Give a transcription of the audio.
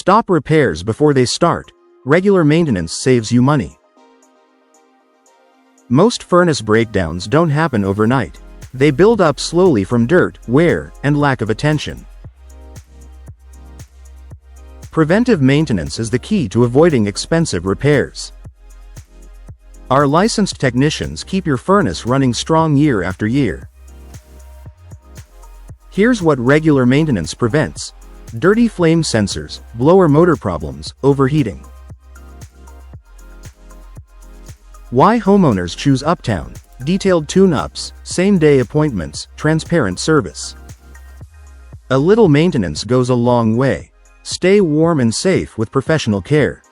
Stop repairs before they start. Regular maintenance saves you money. Most furnace breakdowns don't happen overnight. They build up slowly from dirt, wear, and lack of attention. Preventive maintenance is the key to avoiding expensive repairs. Our licensed technicians keep your furnace running strong year after year. Here's what regular maintenance prevents: dirty flame sensors, blower motor problems, overheating. Why homeowners choose Uptown: detailed tune-ups, same-day appointments, transparent service. A little maintenance goes a long way. Stay warm and safe with professional care.